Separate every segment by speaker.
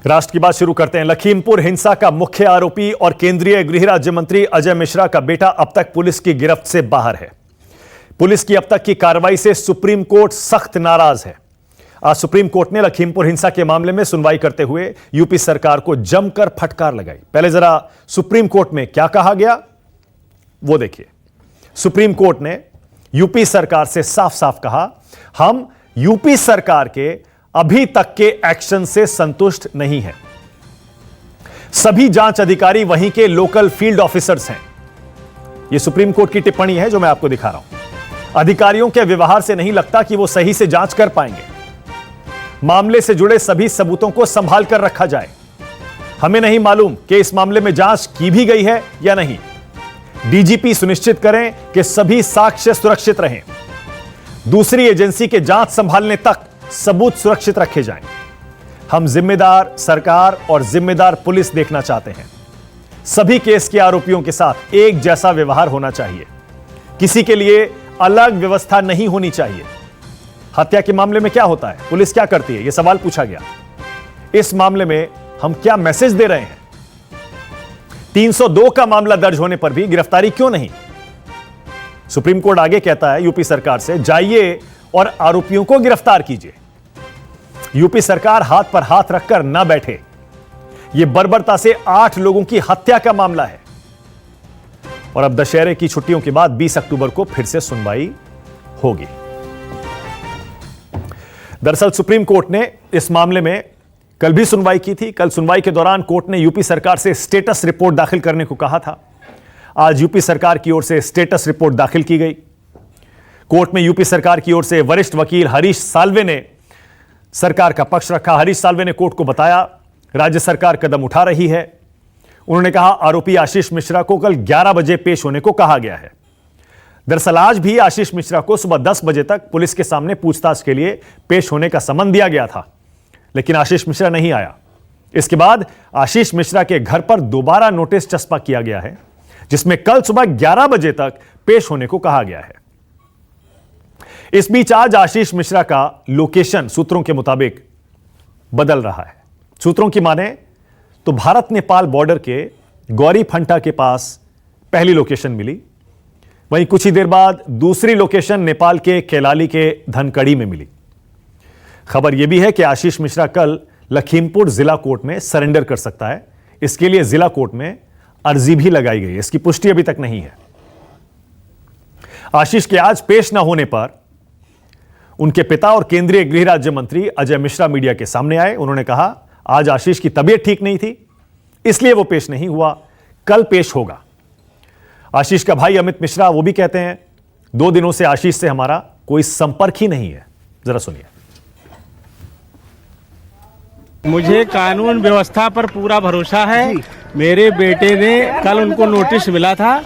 Speaker 1: राष्ट्र की बात शुरू करते हैं। लखीमपुर हिंसा का मुख्य आरोपी और केंद्रीय गृह राज्य मंत्री अजय मिश्रा का बेटा अब तक पुलिस की गिरफ्त से बाहर है। पुलिस की अब तक की कार्रवाई से सुप्रीम कोर्ट सख्त नाराज है। आज सुप्रीम कोर्ट ने लखीमपुर हिंसा के मामले में सुनवाई करते हुए यूपी सरकार को जमकर फटकार लगाई। पहले जरा सुप्रीम कोर्ट में क्या कहा गया वो देखिए। सुप्रीम कोर्ट ने यूपी सरकार से साफ साफ कहा, हम यूपी सरकार के अभी तक के एक्शन से संतुष्ट नहीं हैं। सभी जांच अधिकारी वहीं के लोकल फील्ड ऑफिसर्स हैं। यह सुप्रीम कोर्ट की टिप्पणी है जो मैं आपको दिखा रहा हूं। अधिकारियों के व्यवहार से नहीं लगता कि वो सही से जांच कर पाएंगे। मामले से जुड़े सभी सबूतों को संभाल कर रखा जाए। हमें नहीं मालूम कि इस मामले में जांच की भी गई है या नहीं। डीजीपी सुनिश्चित करें कि सभी साक्ष्य सुरक्षित रहें। दूसरी एजेंसी के जांच संभालने तक सबूत सुरक्षित रखे जाएं। हम जिम्मेदार सरकार और जिम्मेदार पुलिस देखना चाहते हैं। सभी केस के आरोपियों के साथ एक जैसा व्यवहार होना चाहिए। किसी के लिए अलग व्यवस्था नहीं होनी चाहिए। हत्या के मामले में क्या होता है, पुलिस क्या करती है, यह सवाल पूछा गया। इस मामले में हम क्या मैसेज दे रहे हैं? 302 का मामला दर्ज होने पर भी गिरफ्तारी क्यों नहीं? सुप्रीम कोर्ट आगे कहता है यूपी सरकार से, जाइए और आरोपियों को गिरफ्तार कीजिए। यूपी सरकार हाथ पर हाथ रखकर ना बैठे। यह बर्बरता से 8 लोगों की हत्या का मामला है। और अब दशहरे की छुट्टियों के बाद 20 अक्टूबर को फिर से सुनवाई होगी। दरअसल सुप्रीम कोर्ट ने इस मामले में कल भी सुनवाई की थी। कल सुनवाई के दौरान कोर्ट ने यूपी सरकार से स्टेटस रिपोर्ट दाखिल करने को कहा था। आज यूपी सरकार की ओर से स्टेटस रिपोर्ट दाखिल की गई। कोर्ट में यूपी सरकार की ओर से वरिष्ठ वकील हरीश साल्वे ने सरकार का पक्ष रखा। हरीश साल्वे ने कोर्ट को बताया राज्य सरकार कदम उठा रही है। उन्होंने कहा आरोपी आशीष मिश्रा को कल 11 बजे पेश होने को कहा गया है। दरअसल आज भी आशीष मिश्रा को सुबह 10 बजे तक पुलिस के सामने पूछताछ के लिए पेश होने का समन दिया गया था, लेकिन आशीष मिश्रा नहीं आया। इसके बाद आशीष मिश्रा के घर पर दोबारा नोटिस चस्पा किया गया है, जिसमें कल सुबह 11 बजे तक पेश होने को कहा गया है। इस बीच आज आशीष मिश्रा का लोकेशन सूत्रों के मुताबिक बदल रहा है। सूत्रों की माने तो भारत नेपाल बॉर्डर के गौरी फंटा के पास पहली लोकेशन मिली। वहीं कुछ ही देर बाद दूसरी लोकेशन नेपाल के कैलाली के धनकड़ी में मिली। खबर यह भी है कि आशीष मिश्रा कल लखीमपुर जिला कोर्ट में सरेंडर कर सकता है। इसके लिए जिला कोर्ट में अर्जी भी लगाई गई है। इसकी पुष्टि अभी तक नहीं है। आशीष के आज पेश न होने पर उनके पिता और केंद्रीय गृह राज्य मंत्री अजय मिश्रा मीडिया के सामने आए। उन्होंने कहा आज आशीष की तबीयत ठीक नहीं थी, इसलिए वो पेश नहीं हुआ, कल पेश होगा। आशीष का भाई अमित मिश्रा वो भी कहते हैं 2 दिनों से आशीष से हमारा कोई संपर्क ही नहीं है। जरा सुनिए।
Speaker 2: मुझे कानून व्यवस्था पर पूरा भरोसा है। मेरे बेटे ने कल उनको नोटिस मिला था।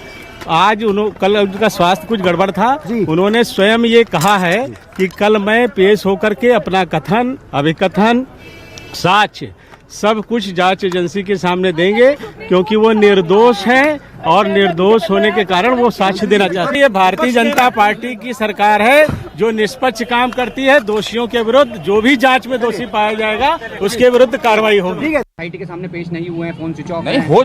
Speaker 2: आज कल उनका स्वास्थ्य कुछ गड़बड़ था। उन्होंने स्वयं ये कहा है कि कल मैं पेश होकर के अपना कथन, अभिकथन, साक्ष्य सब कुछ जांच एजेंसी के सामने देंगे, क्योंकि वो निर्दोष है और निर्दोष होने के कारण वो साक्ष्य देना चाहते हैं। ये भारतीय जनता पार्टी की सरकार है जो निष्पक्ष काम करती है। दोषियों के विरुद्ध जो भी जांच में दोषी पाया जाएगा उसके विरुद्ध कार्रवाई होगी।
Speaker 3: आईटी के सामने पेश नहीं हुए हैं, फोन स्विच ऑफ
Speaker 4: नहीं, हो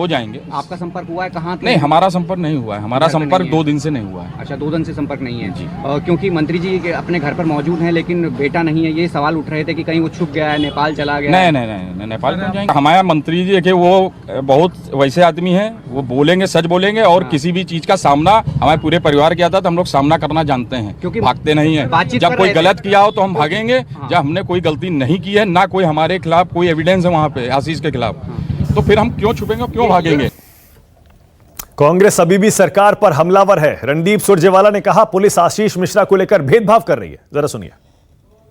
Speaker 4: जाएंगे।
Speaker 3: आपका संपर्क हुआ है कहाँ?
Speaker 4: नहीं, हमारा संपर्क नहीं हुआ है। हमारा संपर्क 2 दिन से नहीं हुआ है।
Speaker 3: अच्छा, 2 दिन से संपर्क नहीं है जी। क्योंकि मंत्री जी अपने घर पर मौजूद हैं लेकिन बेटा नहीं है, ये सवाल उठ रहे थे कि कहीं वो छुप गया है, नेपाल चला गया।
Speaker 4: नहीं, नेपाल क्यों जाएंगे? हमारा मंत्री जी के वो बहुत वैसे आदमी है, वो बोलेंगे, सच बोलेंगे और किसी भी चीज का सामना हमारे पूरे परिवार किया था तो हम लोग सामना करना जानते हैं, क्योंकि भागते नहीं है। जब कोई गलत किया हो तो हम भागेंगे। जब हमने कोई गलती नहीं की है, ना कोई हमारे खिलाफ कोई एविडेंस है वहां पे आशीष के खिलाफ, तो फिर हम क्यों छुपेंगे, क्यों भागेंगे?
Speaker 1: कांग्रेस अभी भी सरकार पर हमलावर है। रणदीप सुरजेवाला ने कहा पुलिस आशीष मिश्रा को लेकर भेदभाव कर रही है। जरा सुनिए।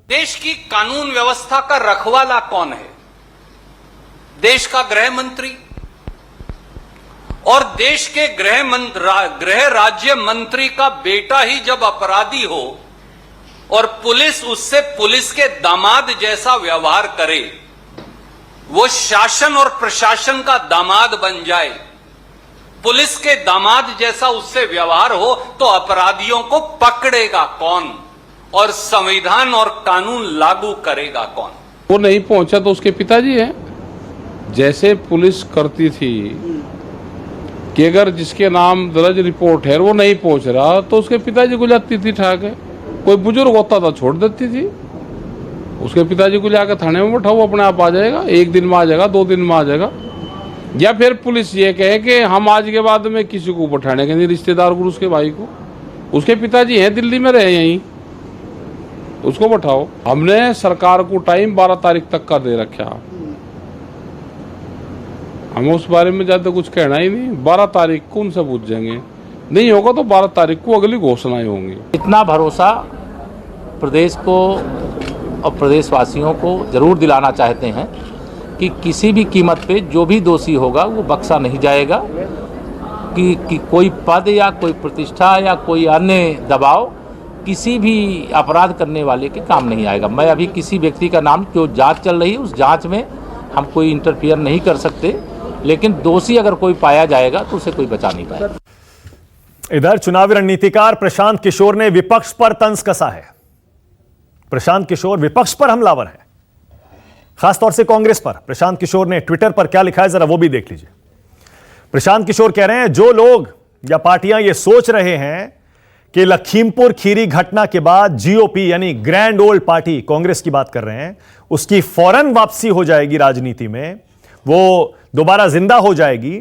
Speaker 5: देश की कानून व्यवस्था का रखवाला कौन है? देश का गृह मंत्री। और देश के गृह राज्य मंत्री का बेटा ही जब अपराधी हो और पुलिस उससे पुलिस के दामाद जैसा व्यवहार करे, वो शासन और प्रशासन का दामाद बन जाए, पुलिस के दामाद जैसा उससे व्यवहार हो, तो अपराधियों को पकड़ेगा कौन और संविधान और कानून लागू करेगा कौन?
Speaker 6: वो नहीं पहुंचा तो उसके पिताजी हैं। जैसे पुलिस करती थी कि अगर जिसके नाम दर्ज रिपोर्ट है वो नहीं पहुंच रहा तो उसके पिताजी को जाती थी ठाके, कोई बुजुर्ग होता था छोड़ देती थी, उसके पिताजी को जाकर थाने में बैठाओ, अपने आप आ जाएगा, 1 दिन में आ जाएगा, 2 दिन में आ जाएगा। या फिर पुलिस ये कहे कि हम आज के बाद में किसी को बैठाने के नहीं, रिश्तेदार को, उसके भाई को, उसके पिताजी हैं दिल्ली में रहे यहीं, उसको बैठाओ। हमने सरकार को टाइम 12 तारीख तक का दे रखा, हमें उस बारे में ज़्यादा कुछ कहना ही नहीं। 12 तारीख को उनसे पूछ जाएंगे, नहीं होगा तो 12 तारीख को अगली घोषणाएं होंगी।
Speaker 7: इतना भरोसा प्रदेश को और प्रदेशवासियों को जरूर दिलाना चाहते हैं कि किसी भी कीमत पे जो भी दोषी होगा वो बख्शा नहीं जाएगा, कि कोई पद या कोई प्रतिष्ठा या कोई अन्य दबाव किसी भी अपराध करने वाले के काम नहीं आएगा। मैं अभी किसी व्यक्ति का नाम, जो जांच चल रही है उस जांच में हम कोई इंटरफियर नहीं कर सकते, लेकिन दोषी अगर कोई पाया जाएगा तो उसे कोई बचा नहीं पाएगा।
Speaker 1: इधर चुनावी रणनीतिकार प्रशांत किशोर ने विपक्ष पर तंज कसा है। प्रशांत किशोर विपक्ष पर हमलावर है, खासतौर से कांग्रेस पर। प्रशांत किशोर ने ट्विटर पर क्या लिखा है जरा वो भी देख लीजिए। प्रशांत किशोर कह रहे हैं जो लोग या पार्टियां ये सोच रहे हैं कि लखीमपुर खीरी घटना के बाद जीओपी यानी ग्रैंड ओल्ड पार्टी, कांग्रेस की बात कर रहे हैं, उसकी फौरन वापसी हो जाएगी राजनीति में, वो दोबारा जिंदा हो जाएगी,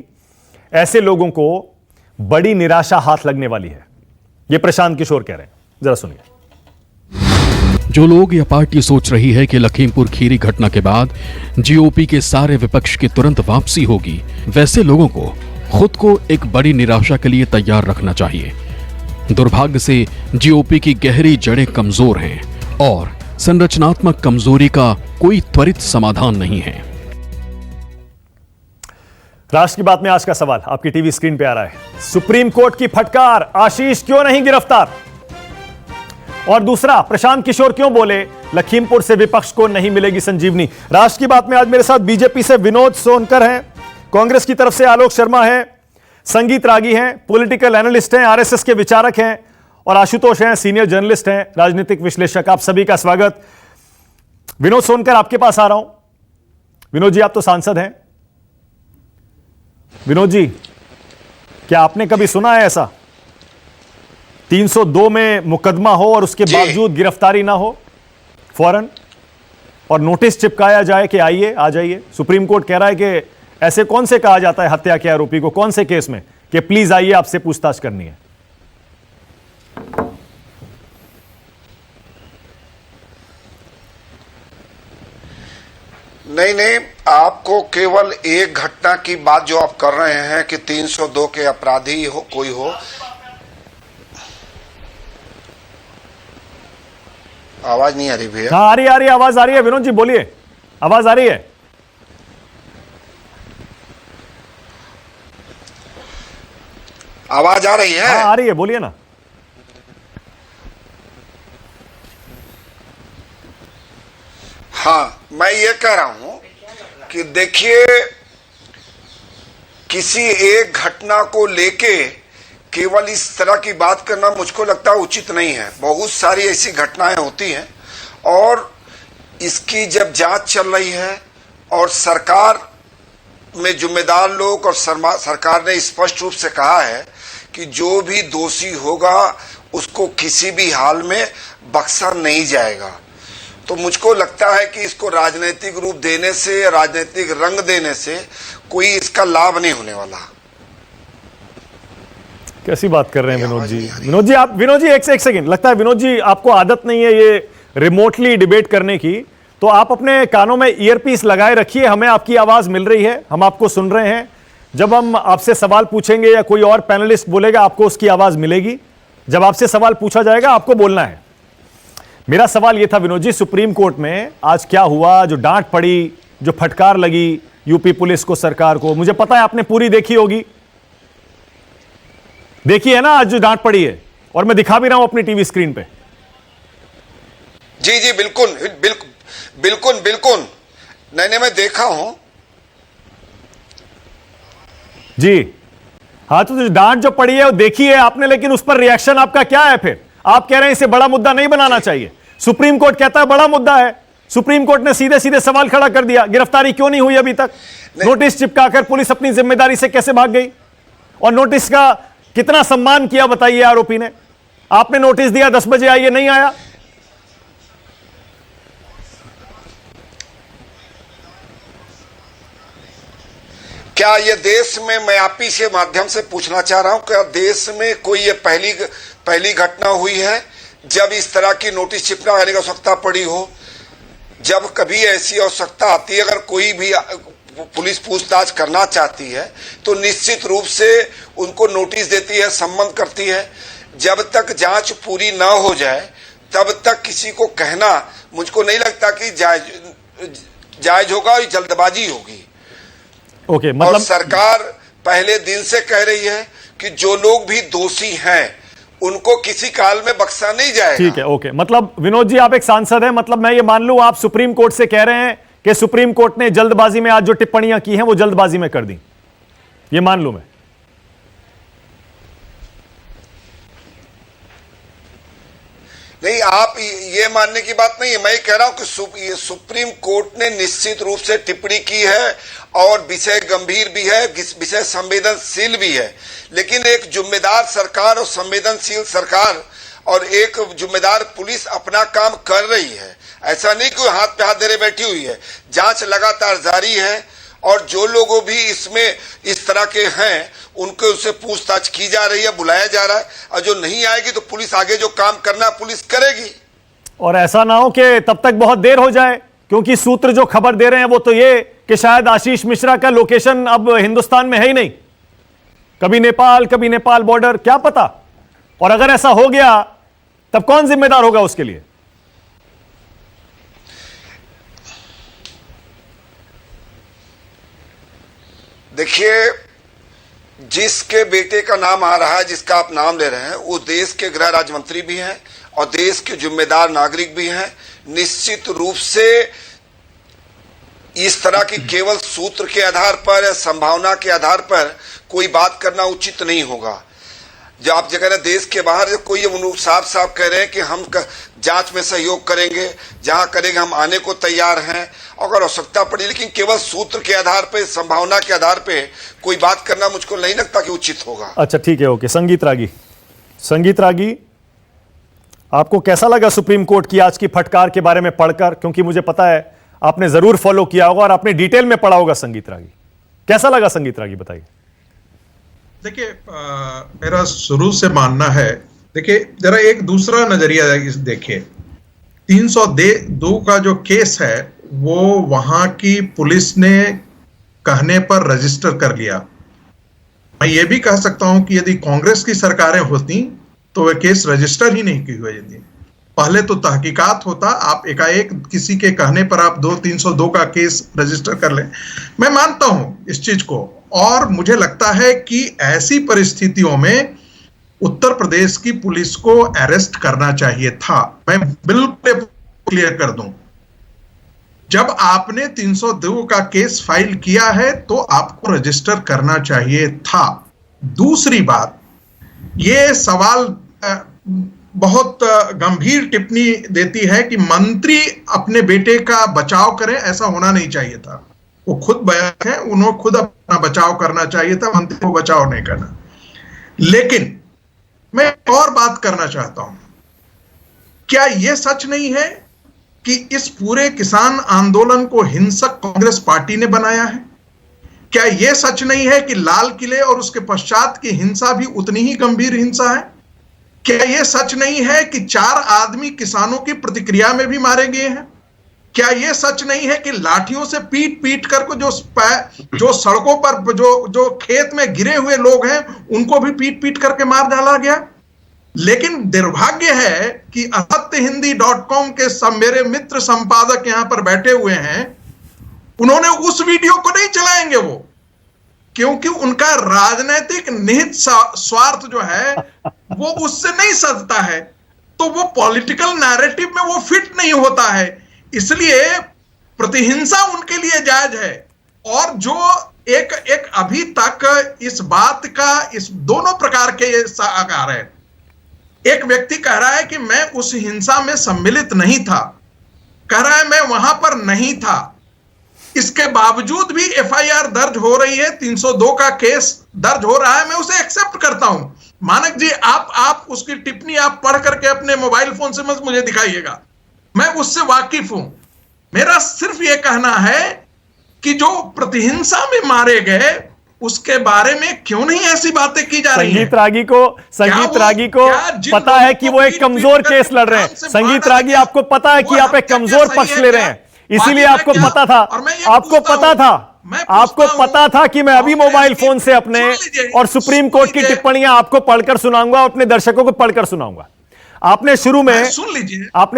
Speaker 1: ऐसे लोगों को बड़ी निराशा हाथ लगने वाली है। यह प्रशांत किशोर कह रहे हैं, जरा सुनिए।
Speaker 8: जो लोग यह पार्टी सोच रही है कि लखीमपुर खीरी घटना के बाद जीओपी के सारे विपक्ष की तुरंत वापसी होगी, वैसे लोगों को खुद को एक बड़ी निराशा के लिए तैयार रखना चाहिए। दुर्भाग्य से जीओपी की गहरी जड़ें कमजोर हैं और संरचनात्मक कमजोरी का कोई त्वरित समाधान नहीं है।
Speaker 1: राष्ट्र की बात में आज का सवाल आपकी टीवी स्क्रीन पे आ रहा है। सुप्रीम कोर्ट की फटकार, आशीष क्यों नहीं गिरफ्तार? और दूसरा, प्रशांत किशोर क्यों बोले लखीमपुर से विपक्ष को नहीं मिलेगी संजीवनी? राष्ट्र की बात में आज मेरे साथ बीजेपी से विनोद सोनकर हैं, कांग्रेस की तरफ से आलोक शर्मा हैं, संगीत रागी हैं, पॉलिटिकल एनालिस्ट हैं, आरएसएस के विचारक हैं, और आशुतोष हैं, सीनियर जर्नलिस्ट हैं, राजनीतिक विश्लेषक। आप सभी का स्वागत। विनोद सोनकर, आपके पास आ रहा हूं। विनोद जी, आप तो सांसद हैं। विनोद जी, क्या आपने कभी सुना है ऐसा 302 में मुकदमा हो और उसके बावजूद गिरफ्तारी ना हो फौरन, और नोटिस चिपकाया जाए कि आइए, आ जाइए? सुप्रीम कोर्ट कह रहा है कि ऐसे कौन से कहा जाता है हत्या के आरोपी को, कौन से केस में, कि प्लीज आइए, आपसे पूछताछ करनी है।
Speaker 9: नहीं, आपको केवल एक घटना की बात जो आप कर रहे हैं कि 302 के अपराधी हो, कोई हो, आवाज नहीं आ रही भैया?
Speaker 1: हाँ, आ रही आवाज आ रही है। विनोद जी बोलिए, आवाज आ रही है?
Speaker 9: आवाज आ रही है?
Speaker 1: हाँ, आ रही है, बोलिए ना।
Speaker 9: हाँ, मैं ये कह रहा हूं कि देखिए, किसी एक घटना को लेके केवल इस तरह की बात करना मुझको लगता है उचित नहीं है। बहुत सारी ऐसी घटनाएं होती हैं और इसकी जब जांच चल रही है और सरकार में जिम्मेदार लोग और सरकार ने स्पष्ट रूप से कहा है कि जो भी दोषी होगा उसको किसी भी हाल में बख्शा नहीं जाएगा, तो मुझको लगता है कि इसको राजनीतिक रूप देने से, राजनीतिक रंग देने से कोई इसका लाभ नहीं होने वाला।
Speaker 1: कैसी बात कर रहे हैं विनोद जी? विनोद जी एक सेकंड, लगता है विनोद जी आपको आदत नहीं है ये रिमोटली डिबेट करने की, तो आप अपने कानों में ईयरपीस लगाए रखिए। हमें आपकी आवाज मिल रही है, हम आपको सुन रहे हैं। जब हम आपसे सवाल पूछेंगे या कोई और पैनलिस्ट बोलेगा, आपको उसकी आवाज मिलेगी। जब आपसे सवाल पूछा जाएगा आपको बोलना है। मेरा सवाल यह था विनोद जी, सुप्रीम कोर्ट में आज क्या हुआ, जो डांट पड़ी, जो फटकार लगी यूपी पुलिस को, सरकार को, मुझे पता है आपने पूरी देखी होगी, देखी है ना आज जो डांट पड़ी है, और मैं दिखा भी रहा हूं अपनी टीवी स्क्रीन पे।
Speaker 9: जी बिल्कुल बिल्कुल बिल्कुल बिल्कुल, नहीं मैं देखा हूं जी।
Speaker 1: हाँ, तो डांट जो पड़ी है वो देखी है आपने, लेकिन उस पर रिएक्शन आपका क्या है? फिर आप कह रहे हैं इसे बड़ा मुद्दा नहीं बनाना चाहिए। सुप्रीम कोर्ट कहता है बड़ा मुद्दा है, सुप्रीम कोर्ट ने सीधे सीधे सवाल खड़ा कर दिया, गिरफ्तारी क्यों नहीं हुई अभी तक? नोटिस चिपकाकर पुलिस अपनी जिम्मेदारी से कैसे भाग गई? और नोटिस का कितना सम्मान किया बताइए आरोपी ने? आपने नोटिस दिया 10 बजे आइए, नहीं आया।
Speaker 9: क्या ये देश में, मैं आप ही से माध्यम से पूछना चाह रहा हूं, क्या देश में कोई ये पहली घटना हुई है जब इस तरह की नोटिस चिपकाने की आवश्यकता पड़ी हो? जब कभी ऐसी आवश्यकता आती है, अगर कोई भी पुलिस पूछताछ करना चाहती है तो निश्चित रूप से उनको नोटिस देती है, सम्मन करती है। जब तक जांच पूरी ना हो जाए तब तक किसी को कहना मुझको नहीं लगता कि जायज होगा, और जल्दबाजी होगी।
Speaker 1: ओके, मतलब
Speaker 9: और सरकार पहले दिन से कह रही है कि जो लोग भी दोषी हैं उनको किसी काल में बख्शा नहीं जाएगा।
Speaker 1: ठीक है, ओके। मतलब विनोद जी, आप एक सांसद हैं, मतलब मैं ये मान लूं आप सुप्रीम कोर्ट से कह रहे हैं कि सुप्रीम कोर्ट ने जल्दबाजी में आज जो टिप्पणियां की हैं वो जल्दबाजी में कर दी, ये मान लूं मैं?
Speaker 9: नहीं, आप ये मानने की बात नहीं है। मैं कह रहा हूं कि सुप्रीम कोर्ट ने निश्चित रूप से टिप्पणी की है और विषय गंभीर भी है, विषय संवेदनशील भी है, लेकिन एक जिम्मेदार सरकार और संवेदनशील सरकार और एक जिम्मेदार पुलिस अपना काम कर रही है। ऐसा नहीं कि हाथ पे हाथ धरे बैठी हुई है। जांच लगातार जारी है और जो लोगों भी इसमें इस तरह के हैं उनके उससे पूछताछ की जा रही है, बुलाया जा रहा है, और जो नहीं आएगी तो पुलिस आगे जो काम करना पुलिस करेगी।
Speaker 1: और ऐसा ना हो कि तब तक बहुत देर हो जाए, क्योंकि सूत्र जो खबर दे रहे हैं वो तो ये कि शायद आशीष मिश्रा का लोकेशन अब हिंदुस्तान में है ही नहीं, कभी नेपाल बॉर्डर, क्या पता। और अगर ऐसा हो गया तब कौन जिम्मेदार होगा उसके लिए?
Speaker 9: देखिए, जिसके बेटे का नाम आ रहा है, जिसका आप नाम ले रहे हैं, वो देश के गृह राज्य मंत्री भी हैं और देश के जिम्मेदार नागरिक भी हैं। निश्चित रूप से इस तरह की केवल सूत्र के आधार पर या संभावना के आधार पर कोई बात करना उचित नहीं होगा। जो आप जगह देश के बाहर जो कोई साफ साफ कह रहे हैं कि हम जांच में सहयोग करेंगे, जहां करेंगे हम आने को तैयार हैं अगर आवश्यकता पड़ी, लेकिन केवल सूत्र के आधार पे, संभावना के आधार पे कोई बात करना मुझको नहीं लगता कि उचित होगा।
Speaker 1: अच्छा, ठीक है, ओके। संगीत रागी, आपको कैसा लगा सुप्रीम कोर्ट की आज की फटकार के बारे में पढ़कर? क्योंकि मुझे पता है आपने जरूर फॉलो किया होगा और आपने डिटेल में पढ़ा होगा। संगीत रागी, कैसा लगा? संगीत रागी बताइए।
Speaker 10: देखिए, मेरा शुरू से मानना है, देखिए जरा एक दूसरा नजरिया देखिए। 302 का जो केस है वो वहां की पुलिस ने कहने पर रजिस्टर कर लिया। मैं ये भी कह सकता हूं कि यदि कांग्रेस की सरकारें होती तो वह केस रजिस्टर ही नहीं की हुई थी। पहले तो तहकीकात होता, आप एकाएक किसी के कहने पर आप 302 का केस रजिस्टर कर लें। मैं मानता हूं इस चीज को, और मुझे लगता है कि ऐसी परिस्थितियों में उत्तर प्रदेश की पुलिस को अरेस्ट करना चाहिए था। मैं बिल्कुल क्लियर कर दूं, जब आपने 302 का केस फाइल किया है तो आपको रजिस्टर करना चाहिए था। दूसरी बात, यह सवाल बहुत गंभीर टिप्पणी देती है कि मंत्री अपने बेटे का बचाव करें, ऐसा होना नहीं चाहिए था। वो खुद बयान है, उन्होंने खुद अपना बचाव करना चाहिए था, मंत्री को बचाव नहीं करना। लेकिन मैं और बात करना चाहता हूं, क्या यह सच नहीं है कि इस पूरे किसान आंदोलन को हिंसक कांग्रेस पार्टी ने बनाया है? क्या यह सच नहीं है कि लाल किले और उसके पश्चात की हिंसा भी उतनी ही गंभीर हिंसा है? क्या यह सच नहीं है कि 4 आदमी किसानों की प्रतिक्रिया में भी मारे गए हैं? क्या यह सच नहीं है कि लाठियों से पीट पीट कर जो सड़कों पर जो खेत में गिरे हुए लोग हैं उनको भी पीट पीट करके मार डाला गया? लेकिन दुर्भाग्य है कि असत्यहिंदी.com के सब मेरे मित्र संपादक यहां पर बैठे हुए हैं, उन्होंने उस वीडियो को नहीं चलाएंगे वो, क्योंकि उनका राजनीतिक निहित स्वार्थ जो है वो उससे नहीं सजता है, तो वो पॉलिटिकल नैरेटिव में वो फिट नहीं होता है। इसलिए प्रतिहिंसा उनके लिए जायज है। और जो एक अभी तक इस बात का, इस दोनों प्रकार के आकार है। एक व्यक्ति कह रहा है कि मैं उस हिंसा में सम्मिलित नहीं था, कह रहा है मैं वहां पर नहीं था। इसके बावजूद भी एफआईआर दर्ज हो रही है, 302 का केस दर्ज हो रहा है, मैं उसे एक्सेप्ट करता हूं। मानक जी, आप उसकी टिप्पणी आप पढ़ करके अपने मोबाइल फोन से मत मुझे दिखाइएगा, मैं उससे वाकिफ हूं। मेरा सिर्फ यह कहना है कि जो प्रतिहिंसा में मारे गए उसके बारे में क्यों नहीं ऐसी बातें की जा रही हैं?
Speaker 1: संगीत रागी को पता है कि वो एक कमजोर केस लड़ रहे हैं। संगीत रागी, आपको पता है कि आप एक कमजोर पक्ष ले रहे हैं, इसीलिए आपको पता था, आपको पता था कि मैं अभी मोबाइल फोन से अपने और सुप्रीम कोर्ट की टिप्पणियां आपको पढ़कर सुनाऊंगा, अपने दर्शकों को पढ़कर सुनाऊंगा। आपने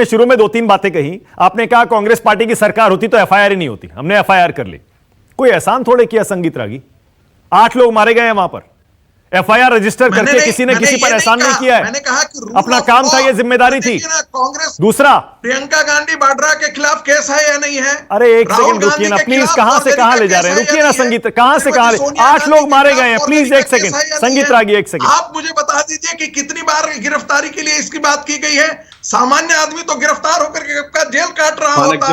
Speaker 1: शुरू में 2-3 बातें कही। आपने कहा कांग्रेस पार्टी की सरकार होती तो एफआईआर ही नहीं होती, हमने एफआईआर कर ली। कोई एहसान थोड़े किया संगीत रागी, 8 लोग मारे गए हैं वहां पर, एफआईआर रजिस्टर करके किसी ने किसी पर एहसान नहीं किया है।
Speaker 10: मैंने कहा कि
Speaker 1: अपना काम था, ये जिम्मेदारी थी।
Speaker 10: कांग्रेस
Speaker 1: दूसरा,
Speaker 10: प्रियंका गांधी वाड्रा के खिलाफ केस है या नहीं है?
Speaker 1: अरे एक सेकंड रुकिए ना प्लीज, कहां से कहां ले जा रहे हैं? रुकिए ना संगीत, कहां से कहां ले? 8 लोग मारे गए हैं, प्लीज एक सेकंड संगीत रागी, एक सेकंड
Speaker 10: आप मुझे बता दीजिए कि कितनी बार गिरफ्तारी के लिए इसकी बात की गई है? सामान्य आदमी तो गिरफ्तार होकर के जेल काट रहा होता।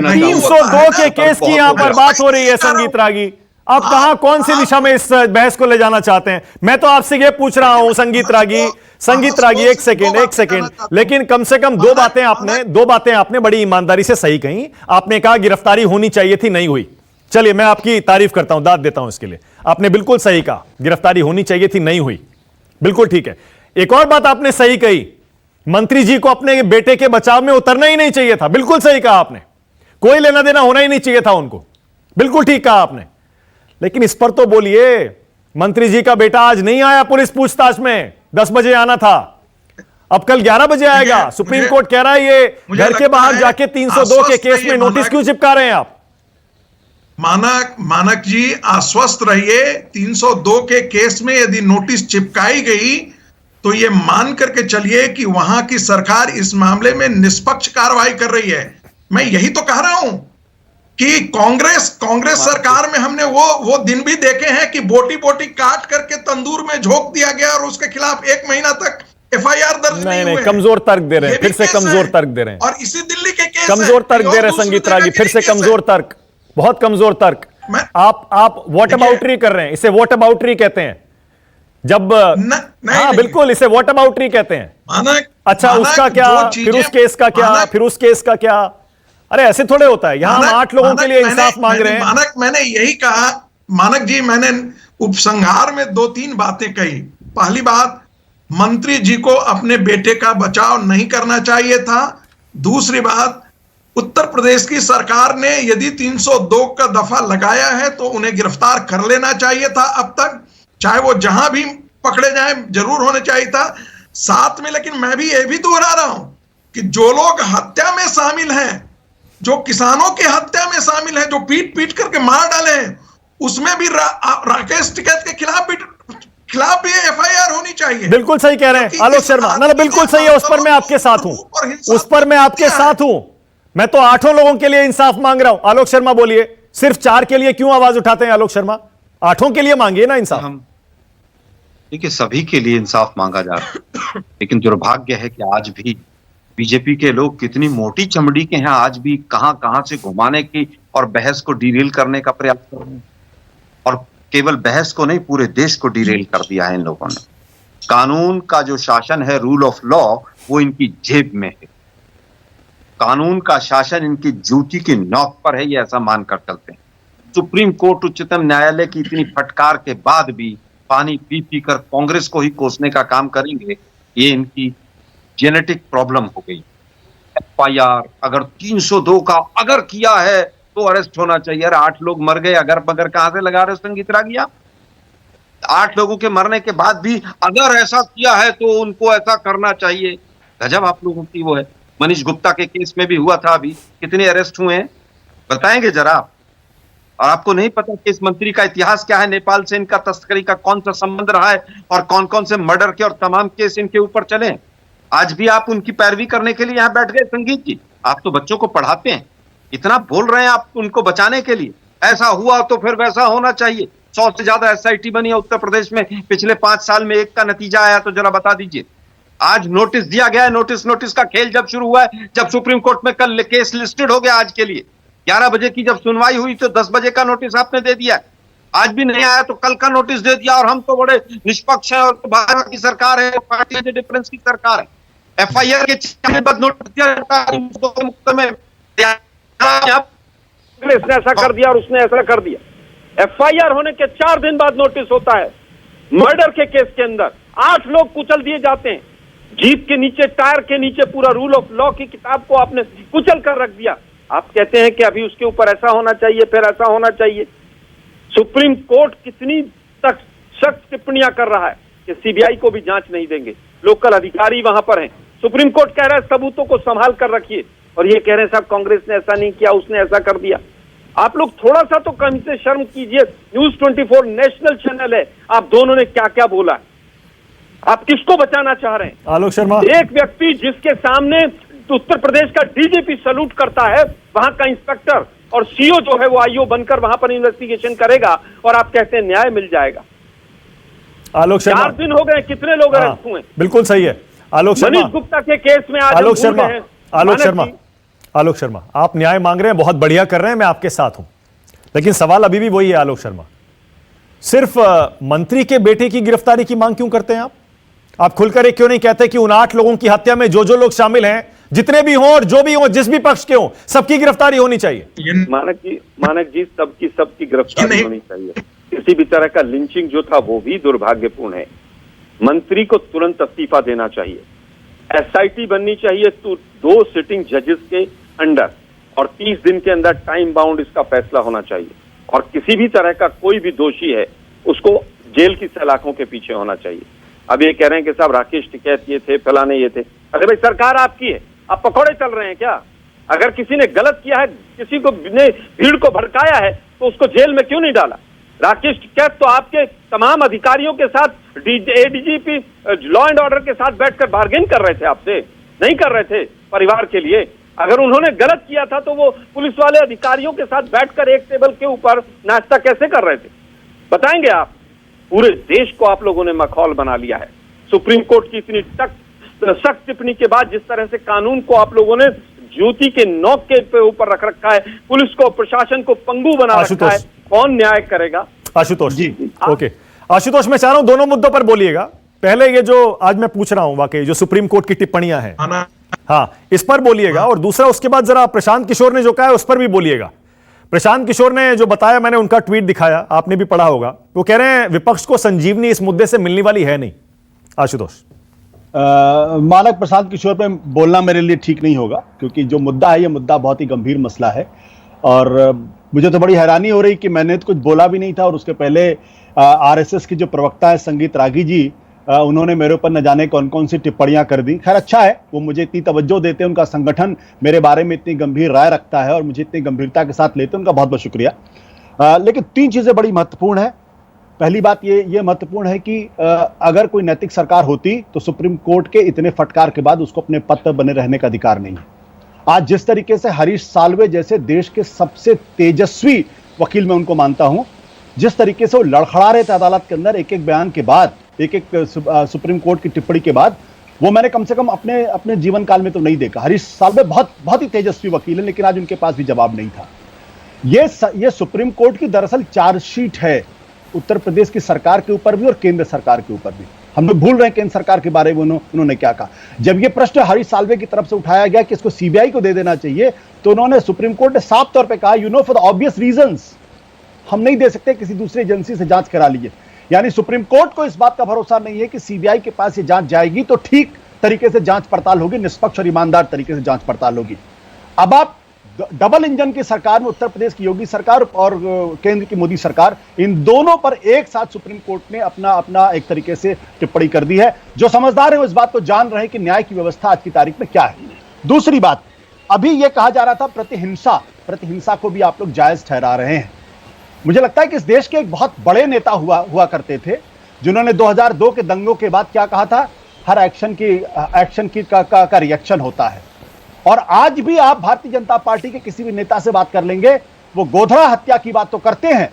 Speaker 1: 302 के केस की यहां पर बात हो रही है संगीत रागी। आप कहां, कौन सी दिशा में इस बहस को ले जाना चाहते हैं? मैं तो आपसे ये पूछ रहा हूं संगीत रागी, एक सेकंड, लेकिन कम से कम दो बातें आपने बड़ी ईमानदारी से सही कही। आपने कहा गिरफ्तारी होनी चाहिए थी, नहीं हुई। चलिए मैं आपकी तारीफ करता हूं, दाद देता हूं इसके लिए। आपने बिल्कुल सही कहा, गिरफ्तारी होनी चाहिए थी, नहीं हुई, बिल्कुल ठीक है। एक और बात आपने सही कही, मंत्री जी को अपने बेटे के बचाव में उतरना ही नहीं चाहिए था, बिल्कुल सही कहा आपने। कोई लेना देना होना ही नहीं चाहिए था उनको, बिल्कुल ठीक कहा आपने। लेकिन इस पर तो बोलिए, मंत्री जी का बेटा आज नहीं आया पुलिस पूछताछ में, 10 बजे आना था, अब कल 11 बजे आएगा। सुप्रीम कोर्ट कह रहा है ये घर के बाहर जाके 302 के केस में नोटिस क्यों चिपका रहे हैं आप?
Speaker 10: मानक जी, आश्वस्त रहिए, 302 के केस में यदि नोटिस चिपकाई गई तो ये मान करके चलिए कि वहां की सरकार इस मामले में निष्पक्ष कार्रवाई कर रही है। मैं यही तो कह रहा हूं कि कांग्रेस सरकार में हमने वो दिन भी देखे हैं कि बोटी बोटी काट करके तंदूर में झोंक दिया गया और उसके खिलाफ 1 महीना तक एफआईआर दर्ज नहीं हुए।
Speaker 1: कमजोर तर्क दे रहे हैं, फिर से कमजोर तर्क दे रहे हैं,
Speaker 10: और इसी दिल्ली के केस
Speaker 1: कमजोर तर्क दे रहे हैं संगीत रागी, फिर से कमजोर तर्क, बहुत कमजोर तर्क। आप वॉट अबाउटरी कर रहे हैं, इसे वॉट अबाउटरी कहते हैं। जब हाँ बिल्कुल, इसे वॉट अबाउटरी कहते हैं। अच्छा, उसका क्या, फिर उस केस का क्या, फिर उस केस का क्या? अरे ऐसे थोड़े होता है। यहां हम 8 लोगों के लिए इंसाफ मांग रहे हैं।
Speaker 10: मैंने यही कहा मानक जी, मैंने उपसंहार में 2-3 बातें कही। पहली बात, मंत्री जी को अपने बेटे का बचाव नहीं करना चाहिए था। दूसरी बात, उत्तर प्रदेश की सरकार ने यदि 302 का दफा लगाया है तो उन्हें गिरफ्तार कर लेना चाहिए था अब तक, चाहे वो जहां भी पकड़े जाए, जरूर होने चाहिए था। साथ में लेकिन मैं भी यह भी दोहरा रहा हूं कि जो लोग हत्या में शामिल हैं, जो किसानों की हत्या में शामिल हैं, जो पीट पीट करके मार डाले हैं, उसमें भी राकेश टिकैत के खिलाफ भी एफआईआर होनी चाहिए।
Speaker 1: बिल्कुल सही कह रहे हैं आलोक शर्मा, ना बिल्कुल सही है, उस पर मैं आपके साथ हूं, उस पर मैं आपके साथ हूं। मैं तो 8 लोगों के लिए इंसाफ मांग रहा हूं। आलोक शर्मा बोलिए, सिर्फ 4 के लिए क्यों आवाज उठाते हैं आलोक शर्मा? 8 के लिए मांगिए ना इंसाफ।
Speaker 11: देखिए, सभी के लिए इंसाफ मांगा जा रहा है, लेकिन दुर्भाग्य है कि आज भी बीजेपी के लोग कितनी मोटी चमड़ी के हैं, आज भी कहां से घुमाने की और बहस को डिरेल करने का प्रयास कर रहे हैं। और केवल बहस को नहीं, पूरे देश को डिरेल कर दिया है इन लोगों ने। कानून का जो शासन है, रूल ऑफ लॉ, वो इनकी जेब में है। कानून का शासन इनकी जूती की नोक पर है, ये ऐसा मानकर चलते हैं। सुप्रीम कोर्ट, उच्चतम न्यायालय की इतनी फटकार के बाद भी पानी पी पी कर कांग्रेस को ही कोसने का काम करेंगे, ये इनकी जेनेटिक प्रॉब्लम हो गई। एफआईआर अगर 302 का अगर किया है तो अरेस्ट होना चाहिए। अरे 8 लोग मर गए, अगर बगर कहां से लगा रहे हो संगीत रागी आप? 8 लोगों के मरने के बाद भी अगर ऐसा किया है तो उनको ऐसा करना चाहिए। गजब आप लोगों की वो है। मनीष गुप्ता के केस में भी हुआ था, अभी कितने अरेस्ट हुए हैं बताएंगे जरा आप? और आपको नहीं पता कि इस मंत्री का इतिहास क्या है, नेपाल से इनका तस्करी का कौन सा संबंध रहा है और कौन कौन से मर्डर के और तमाम केस इनके ऊपर चले। आज भी आप उनकी पैरवी करने के लिए यहां बैठ गए संगीत जी। आप तो बच्चों को पढ़ाते हैं, इतना बोल रहे हैं आप उनको बचाने के लिए। ऐसा हुआ तो फिर वैसा होना चाहिए। 100 से ज्यादा एसआईटी बनी है उत्तर प्रदेश में, पिछले 5 साल में एक का नतीजा आया तो जरा बता दीजिए। आज नोटिस दिया गया है, नोटिस का खेल जब शुरू हुआ है, जब सुप्रीम कोर्ट में कल केस लिस्टेड हो गया आज के लिए, 11 बजे की जब सुनवाई हुई तो 10 बजे का नोटिस आपने दे दिया, आज भी नहीं आया तो कल का नोटिस दे दिया, और हम तो बड़े निष्पक्ष हैं और भाजपा की सरकार है, पार्टी डिफरेंस की सरकार है। FIR के 6 दिन बाद नोटिस दिया जाता है, मुकदमे
Speaker 12: इसने ऐसा कर दिया और उसने ऐसा कर दिया। FIR होने के 4 दिन बाद नोटिस होता है। मर्डर के केस के अंदर 8 लोग कुचल दिए जाते हैं। जीप के नीचे, टायर के नीचे पूरा रूल ऑफ लॉ की किताब को आपने कुचल कर रख दिया। आप कहते हैं कि अभी उसके ऊपर ऐसा होना चाहिए, फिर ऐसा होना चाहिए। सुप्रीम कोर्ट कितनी तक सख्त टिप्पणियां कर रहा है कि CBI को भी जांच नहीं देंगे, लोकल अधिकारी वहां पर हैं। सुप्रीम कोर्ट कह रहा है सबूतों को संभाल कर रखिए, और ये कह रहे हैं साहब कांग्रेस ने ऐसा नहीं किया, उसने ऐसा कर दिया। आप लोग थोड़ा सा तो कम से शर्म कीजिए। न्यूज 24 नेशनल चैनल है, आप दोनों ने क्या क्या बोला है? आप किसको बचाना चाह रहे हैं?
Speaker 1: आलोक शर्मा,
Speaker 12: एक व्यक्ति जिसके सामने उत्तर प्रदेश का DGP सलूट करता है, वहां का इंस्पेक्टर और CO जो है वो IO बनकर वहां पर इन्वेस्टिगेशन करेगा, और आप कहते हैं न्याय मिल जाएगा।
Speaker 1: आलोक शर्मा,
Speaker 12: 4 दिन हो गए, कितने लोग अरेस्ट हुए?
Speaker 1: बिल्कुल सही है आलोक शर्मा।
Speaker 12: मनीष गुप्ता के केस में आज
Speaker 1: आलोक शर्मा, आप न्याय मांग रहे हैं, बहुत बढ़िया कर रहे हैं, मैं आपके साथ हूं, लेकिन सवाल अभी भी वही है आलोक शर्मा, सिर्फ मंत्री के बेटे की गिरफ्तारी की मांग क्यों करते हैं आप खुलकर क्यों नहीं कहते कि उन 8 लोगों की हत्या में जो लोग शामिल हैं, जितने भी हों और जो भी हों, जिस भी पक्ष के हों, सबकी गिरफ्तारी होनी चाहिए।
Speaker 12: मानक जी सबकी गिरफ्तारी होनी चाहिए। किसी भी तरह का लिंचिंग जो था वो भी दुर्भाग्यपूर्ण है। मंत्री को तुरंत इस्तीफा देना चाहिए। SIT बननी चाहिए तो 2 सिटिंग जजेस के अंडर, और 30 दिन के अंदर टाइम बाउंड इसका फैसला होना चाहिए, और किसी भी तरह का कोई भी दोषी है उसको जेल की सलाखों के पीछे होना चाहिए। अब ये कह रहे हैं कि साहब राकेश टिकैत ये थे, फलाने ये थे। अरे भाई सरकार आपकी है, आप पकौड़े चल रहे हैं क्या? अगर किसी ने गलत किया है, किसी को ने भीड़ को भड़काया है, तो उसको जेल में क्यों नहीं डाला? राकेश टिकैत तो आपके तमाम अधिकारियों के साथ, ADGP लॉ एंड ऑर्डर के साथ बैठकर बार्गेन कर रहे थे, आपसे नहीं कर रहे थे परिवार के लिए। अगर उन्होंने गलत किया था तो वो पुलिस वाले अधिकारियों के साथ बैठकर एक टेबल के ऊपर नाश्ता कैसे कर रहे थे, बताएंगे आप? पूरे देश को आप लोगों ने मखौल बना लिया है। सुप्रीम कोर्ट की इतनी सख्त टिप्पणी के बाद जिस तरह से कानून को आप लोगों ने ज्योति के नोक के ऊपर रख रखा है, पुलिस को, प्रशासन को पंगु बना रखा है, कौन न्याय करेगा?
Speaker 1: आशुतोष जी, ओके आशुतोष, मैं चाह रहा हूं दोनों मुद्दों पर बोलिएगा। पहले ये जो आज मैं पूछ रहा हूं, वाकई जो सुप्रीम कोर्ट की टिप्पणियां हैं, हाँ, इस पर बोलिएगा, और दूसरा उसके बाद जरा प्रशांत किशोर ने जो कहा है उस पर भी बोलिएगा। प्रशांत किशोर ने जो बताया, मैंने उनका ट्वीट दिखाया, आपने भी पढ़ा होगा, वो कह रहे हैं विपक्ष को संजीवनी इस मुद्दे से मिलने वाली है नहीं। आशुतोष,
Speaker 13: मानक प्रशांत किशोर पे बोलना मेरे लिए ठीक नहीं होगा, क्योंकि जो मुद्दा है, ये मुद्दा बहुत ही गंभीर मसला है, और मुझे तो बड़ी हैरानी हो रही कि मैंने तो कुछ बोला भी नहीं था, और उसके पहले RSS की जो प्रवक्ता है संगीत रागी जी, उन्होंने मेरे ऊपर न जाने कौन कौन सी टिप्पणियां कर दी। खैर अच्छा है, वो मुझे इतनी तवज्जो देते हैं, उनका संगठन मेरे बारे में इतनी गंभीर राय रखता है और मुझे इतनी गंभीरता के साथ लेते हैं, उनका बहुत बहुत शुक्रिया। लेकिन 3 चीजें बड़ी महत्वपूर्ण है। पहली बात ये महत्वपूर्ण है कि अगर कोई नैतिक सरकार होती तो सुप्रीम कोर्ट के इतने फटकार के बाद उसको अपने पद पर बने रहने का अधिकार नहीं है। आज जिस तरीके से हरीश साल्वे जैसे देश के सबसे तेजस्वी वकील मैं उनको मानता हूं, जिस तरीके से वो लड़खड़ा रहे थे अदालत के अंदर एक एक बयान के बाद, एक एक सुप्रीम कोर्ट की टिप्पणी के बाद, वो मैंने कम से कम अपने जीवन काल में तो नहीं देखा। हरीश साल्वे बहुत ही तेजस्वी वकील है, लेकिन आज उनके पास भी जवाब नहीं था। ये सुप्रीम कोर्ट की दरअसल चार्जशीट है, उत्तर प्रदेश की सरकार के ऊपर भी और केंद्र सरकार के ऊपर भी। हम लोग भूल रहे हैं केंद्र सरकार के बारे में उन्होंने क्या कहा। जब ये प्रश्न हरीश साल्वे की तरफ से उठाया गया कि इसको CBI को दे देना चाहिए, तो उन्होंने, सुप्रीम कोर्ट ने साफ तौर पे कहा, फॉर द ऑब्वियस रीजंस हम नहीं दे सकते, किसी दूसरी एजेंसी से जांच करा लीजिए। यानी सुप्रीम कोर्ट को इस बात का भरोसा नहीं है कि CBI के पास ये जांच जाएगी तो ठीक तरीके से जांच पड़ताल होगी, निष्पक्ष और ईमानदार तरीके से जांच पड़ताल होगी। अब आप डबल इंजन की सरकार में, उत्तर प्रदेश की योगी सरकार और केंद्र की मोदी सरकार, इन दोनों पर एक साथ सुप्रीम कोर्ट ने अपना एक तरीके से टिप्पणी कर दी है। जो समझदार है वो इस बात को जान रहे हैं कि न्याय की व्यवस्था आज की तारीख में क्या है। दूसरी बात, अभी यह कहा जा रहा था प्रतिहिंसा को भी आप लोग जायज ठहरा रहे हैं। मुझे लगता है कि इस देश के एक बहुत बड़े नेता हुआ करते थे, जिन्होंने 2002 के दंगों के बाद क्या कहा था, हर एक्शन का रिएक्शन होता है। और आज भी आप भारतीय जनता पार्टी के किसी भी नेता से बात कर लेंगे, वो गोधरा हत्या की बात तो करते हैं,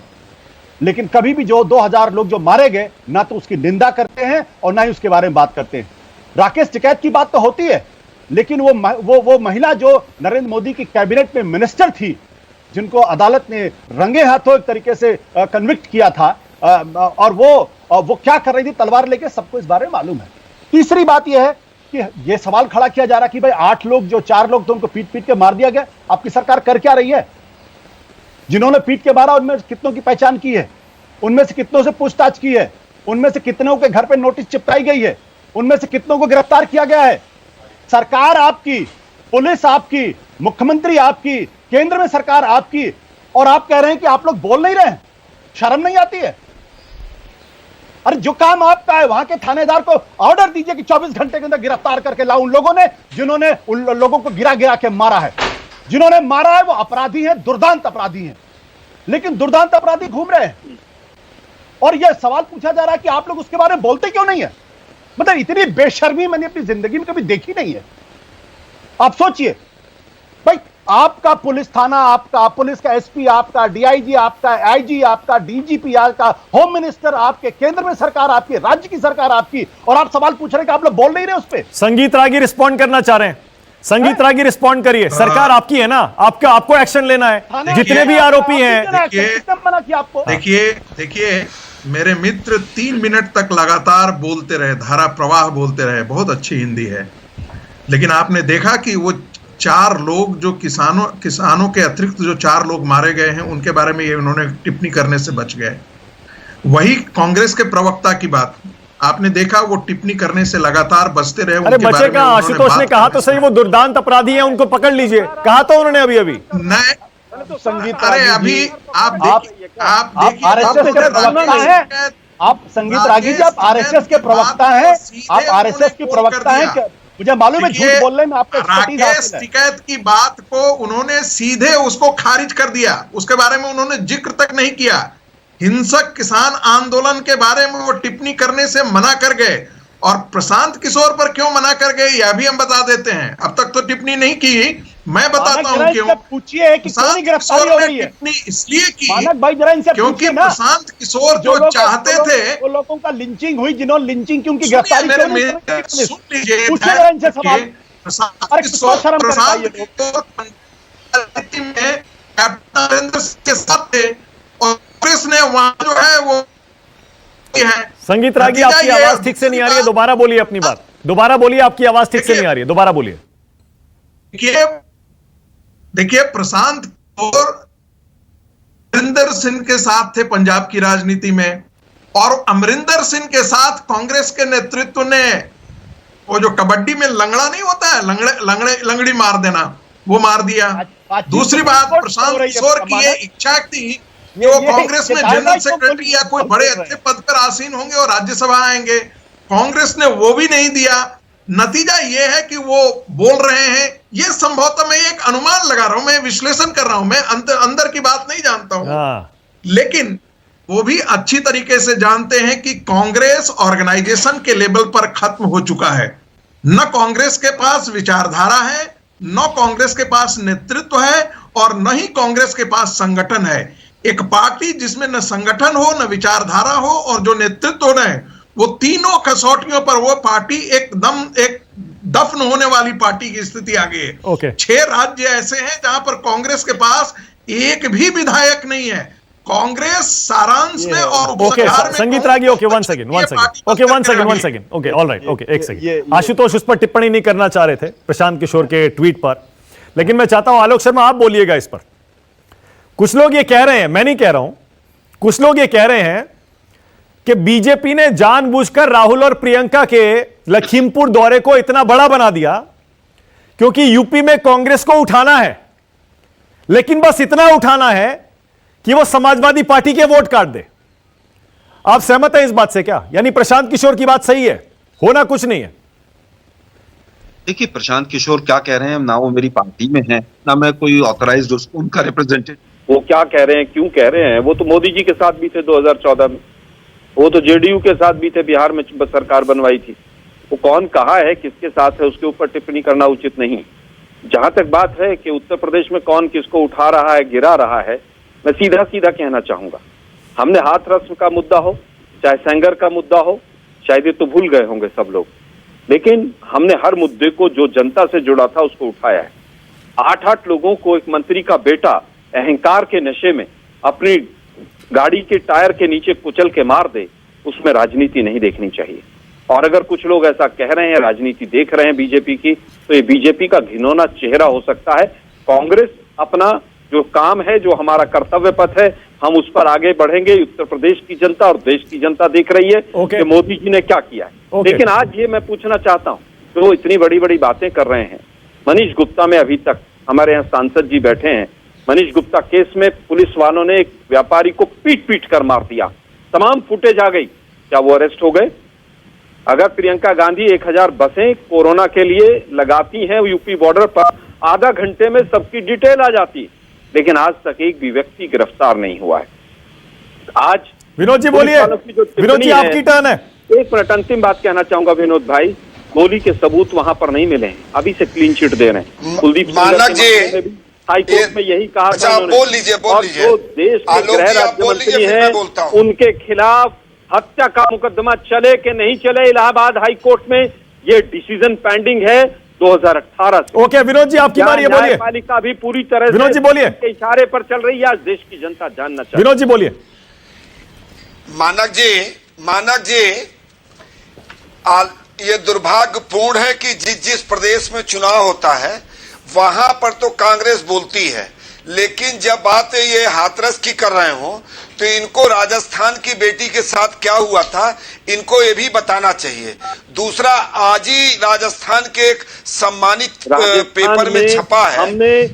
Speaker 13: लेकिन कभी भी जो 2000 लोग जो मारे गए, ना तो उसकी निंदा करते हैं और ना ही उसके बारे में बात करते हैं। राकेश टिकैत की बात तो होती है, लेकिन वो महिला जो नरेंद्र मोदी की कैबिनेट में मिनिस्टर थी, जिनको अदालत ने रंगे हाथों एक तरीके से कन्विक्ट किया था, और वो क्या कर रही थी तलवार लेके, सबको इस बारे में मालूम है। तीसरी बात यह है कि ये सवाल खड़ा किया जा रहा कि भाई 8 लोग, जो 4 लोग तो उनको पीट पीट के मार दिया गया, आपकी सरकार कर क्या रही है? जिन्होंने पीट के मारा उनमें कितनों की पहचान की है, उनमें से कितनों से पूछताछ की है, उनमें से कितनों के घर पे नोटिस चिपकाई गई है, उनमें से कितनों को गिरफ्तार किया गया है? सरकार आपकी, पुलिस आपकी, मुख्यमंत्री आपकी, केंद्र में सरकार आपकी, और आप कह रहे हैं कि आप लोग बोल नहीं रहे हैं। शर्म नहीं आती है? अरे जो काम आपका है, वहां के थानेदार को ऑर्डर दीजिए कि 24 घंटे के अंदर गिरफ्तार करके लाओ उन लोगों ने जिन्होंने उन लोगों को गिरा गिरा के मारा है। जिन्होंने मारा है वो अपराधी हैं, दुर्दांत अपराधी हैं, लेकिन दुर्दांत अपराधी घूम रहे हैं। और यह सवाल पूछा जा रहा है कि आप लोग उसके बारे में बोलते क्यों नहीं है? मतलब इतनी बेशर्मी मैंने अपनी जिंदगी में कभी देखी नहीं है। आप सोचिए भाई, आपका पुलिस थाना, आपका पुलिस का एसपी, आपका डीआईजी, आपका आईजी, आपका डीजीपी, आपका होम मिनिस्टर, आपके केंद्र में सरकार आपकी, राज्य की सरकार आपकी, और आप सवाल पूछ रहे हैं कि आप लोग बोल नहीं रहे उस पर।
Speaker 1: संगीत रागी रिस्पॉन्ड करना चाह रहे हैं। संगीत रागी रिस्पॉन्ड करिए। सरकार आपकी है ना, आपको एक्शन लेना है। जितने भी आरोपी हैं,
Speaker 10: देखिए मेरे मित्र 3 मिनट तक लगातार बोलते रहे, धारा प्रवाह बोलते रहे, बहुत अच्छी हिंदी है, लेकिन आपने देखा कि वो 4 लोग जो किसानों के अतिरिक्त जो 4 लोग मारे गए हैं, उनके बारे में ये उन्होंने टिप्पणी करने से बच गए। वही कांग्रेस के प्रवक्ता की बात आपने देखा, वो टिप्पणी करने से लगातार बचते रहे।
Speaker 1: अरे बचे का, आशुतोष ने कहा तो सही, वो दुर्दांत अपराधी हैं, उनको पकड़ लीजिए, कहा तो उन्होंने अभी
Speaker 10: नहीं।
Speaker 13: संगीत,
Speaker 10: अरे अभी आप
Speaker 13: आरएसएस के प्रवक्ता हैं, आप संगीत रागी जी, आप आरएसएस के प्रवक्ता हैं, आप आरएसएस के प्रवक्ता हैं। मुझे मालूम है झूठ बोलने में आपका
Speaker 10: राकेश टिकैत की बात को उन्होंने सीधे उसको खारिज कर दिया, उसके बारे में उन्होंने जिक्र तक नहीं किया। हिंसक किसान आंदोलन के बारे में वो टिप्पणी करने से मना कर गए, और प्रशांत किशोर पर क्यों मना कर गए यह भी हम बता देते हैं। अब तक तो टिप्पणी नहीं की, मैं बताता हूं क्यों।
Speaker 13: पूछिए कि क्यों गिरफ्तारी हो रही है।
Speaker 10: टिप्पणी इसलिए की
Speaker 13: भाई जरा इनसे
Speaker 10: क्योंकि प्रशांत किशोर जो चाहते थे,
Speaker 13: वो लोगों का लिंचिंग हुई, जिन्होंने लिंचिंग की उनकी गिरफ्तारी
Speaker 10: सुन लीजिए, कैप्टन अमरिंदर सिंह के साथ थे, और कांग्रेस ने वहां जो है वो है।
Speaker 1: संगीत रागी, आपकी आवाज ठीक से नहीं आ रही है, दोबारा बोलिए अपनी बात, दोबारा बोलिए, आपकी आवाज ठीक से नहीं आ रही है, दोबारा बोलिए।
Speaker 10: देखिए प्रशांत और अमरिंदर सिंह के साथ थे पंजाब की राजनीति में, और अमरिंदर सिंह के साथ कांग्रेस के नेतृत्व ने वो जो कबड्डी में लंगड़ा नहीं होता है, लंगड़ी मार देना, वो मार दिया। दूसरी बात, प्रशांत किशोर की ये इच्छा थी कि वो कांग्रेस में जनरल सेक्रेटरी या कोई बड़े अच्छे पद पर आसीन होंगे और राज्यसभा आएंगे। कांग्रेस ने वो भी नहीं दिया। नतीजा ये है कि वो बोल रहे हैं, ये संभवतः मैं एक अनुमान लगा रहा हूं, मैं विश्लेषण कर रहा हूं, मैं अंदर की बात नहीं जानता हूं, लेकिन वो भी अच्छी तरीके से जानते हैं कि कांग्रेस ऑर्गेनाइजेशन के लेवल पर खत्म हो चुका है। न कांग्रेस के पास विचारधारा है, न कांग्रेस के पास नेतृत्व है, और न ही कांग्रेस के पास संगठन है। एक पार्टी जिसमें न संगठन हो, न विचारधारा हो, और जो नेतृत्व हो, वो तीनों कसौटियों पर वो पार्टी एक दफन होने वाली पार्टी की स्थिति आ गई है। 6 राज्य ऐसे हैं जहां पर कांग्रेस के पास एक भी विधायक नहीं है। कांग्रेस सारांश में और उपसंहार में।
Speaker 1: संगीत रागी, okay, one second, okay, all right, okay, एक सेकंड। आशुतोष उस पर टिप्पणी नहीं करना चाह रहे थे, प्रशांत किशोर के ट्वीट पर, लेकिन मैं चाहता हूं आलोक शर्मा आप बोलिएगा इस पर। कुछ लोग ये कह रहे हैं, मैं नहीं कह रहा हूं, कुछ लोग ये कह रहे हैं कि बीजेपी ने जानबूझकर राहुल और प्रियंका के लखीमपुर दौरे को इतना बड़ा बना दिया क्योंकि यूपी में कांग्रेस को उठाना है, लेकिन बस इतना उठाना है कि वो समाजवादी पार्टी के वोट काट दे। आप सहमत हैं इस बात से क्या? यानी प्रशांत किशोर की बात सही है, होना कुछ नहीं है।
Speaker 11: देखिए प्रशांत किशोर क्या कह रहे हैं, ना वो मेरी पार्टी में है, ना मैं कोई ऑथराइज्ड उनका रिप्रेजेंटेटिव।
Speaker 12: वो क्या कह रहे हैं, क्यों कह रहे हैं? वो तो मोदी जी के साथ भी थे 2014 में, वो तो जेडीयू के साथ भी थे, बिहार में सरकार बनवाई थी। वो कौन कहा है, किसके साथ है, उसके ऊपर टिप्पणी करना उचित नहीं। जहां तक बात है कि उत्तर प्रदेश में कौन किसको उठा रहा है, गिरा रहा है, मैं सीधा सीधा कहना चाहूंगा, हमने हाथरस का मुद्दा हो, चाहे सेंगर का मुद्दा हो, शायद ये तो भूल गए होंगे सब लोग, लेकिन हमने हर मुद्दे को जो जनता से जुड़ा था उसको उठाया है। 8-8 लोगों को एक मंत्री का बेटा अहंकार के नशे में अपनी गाड़ी के टायर के नीचे कुचल के मार दे, उसमें राजनीति नहीं देखनी चाहिए। और अगर कुछ लोग ऐसा कह रहे हैं, राजनीति देख रहे हैं बीजेपी की, तो ये बीजेपी का घिनौना चेहरा हो सकता है। कांग्रेस अपना जो काम है, जो हमारा कर्तव्य पथ है, हम उस पर आगे बढ़ेंगे। उत्तर प्रदेश की जनता और देश की जनता देख रही है कि मोदी जी ने क्या किया है। लेकिन आज ये मैं पूछना चाहता हूं, तो इतनी बड़ी बड़ी बातें कर रहे हैं। मनीष गुप्ता में अभी तक हमारे यहाँ सांसद जी बैठे हैं, मनीष गुप्ता केस में पुलिस वालों ने एक व्यापारी को पीट पीट कर मार दिया, तमाम फुटेज आ गई, क्या वो अरेस्ट हो गए? अगर प्रियंका गांधी 1000 बसें कोरोना के लिए लगाती हैं यूपी बॉर्डर पर, आधा घंटे में सबकी डिटेल आ जाती, लेकिन आज तक एक भी व्यक्ति गिरफ्तार नहीं हुआ है। आज
Speaker 1: विनोद जी बोलिए, विनोद जी आपकी टर्न है।
Speaker 12: एक मिनट, अंतिम बात कहना चाहूंगा विनोद भाई, गोली के सबूत वहां पर नहीं मिले हैं, अभी से क्लीन चिट दे रहे हैं। कुलदीप हाई कोर्ट में यही कहा था उन्होंने।
Speaker 9: बोल लीजिए, बोल लीजिए।
Speaker 12: जो देश के गृह राज्य मंत्री हैं, उनके खिलाफ हत्या का मुकदमा चले कि नहीं चले इलाहाबाद हाई कोर्ट में, ये डिसीजन पेंडिंग है 2018 से।
Speaker 1: ओके विनोद जी आपकी बारी है, बोलिए।
Speaker 12: न्यायपालिका भी पूरी तरह
Speaker 1: विनोद जी बोलिए,
Speaker 12: के इशारे पर चल रही है, आज देश की जनता जानना चाहिए।
Speaker 1: विनोद जी बोलिए।
Speaker 9: मानक जी ये दुर्भाग्यपूर्ण है कि जिस प्रदेश में चुनाव होता है वहां पर तो कांग्रेस बोलती है, लेकिन जब बात ये हाथरस की कर रहे हो तो इनको राजस्थान की बेटी के साथ क्या हुआ था इनको ये भी बताना चाहिए। दूसरा, आज ही राजस्थान के एक सम्मानित पेपर में छपा है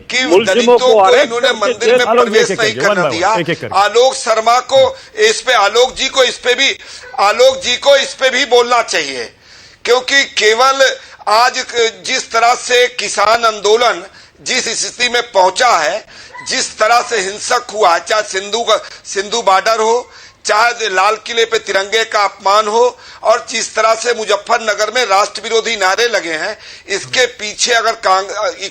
Speaker 9: कि दलितों को इन्होंने मंदिर में प्रवेश नहीं करने दिया। आलोक शर्मा को इस पे, आलोक जी को इस पे भी बोलना चाहिए, क्योंकि केवल आज जिस तरह से किसान आंदोलन जिस स्थिति में पहुंचा है, जिस तरह से हिंसक हुआ, चाहे सिंधु बॉर्डर हो, चाहे लाल किले पे तिरंगे का अपमान हो, और जिस तरह से मुजफ्फरनगर में राष्ट्र विरोधी नारे लगे हैं, इसके पीछे अगर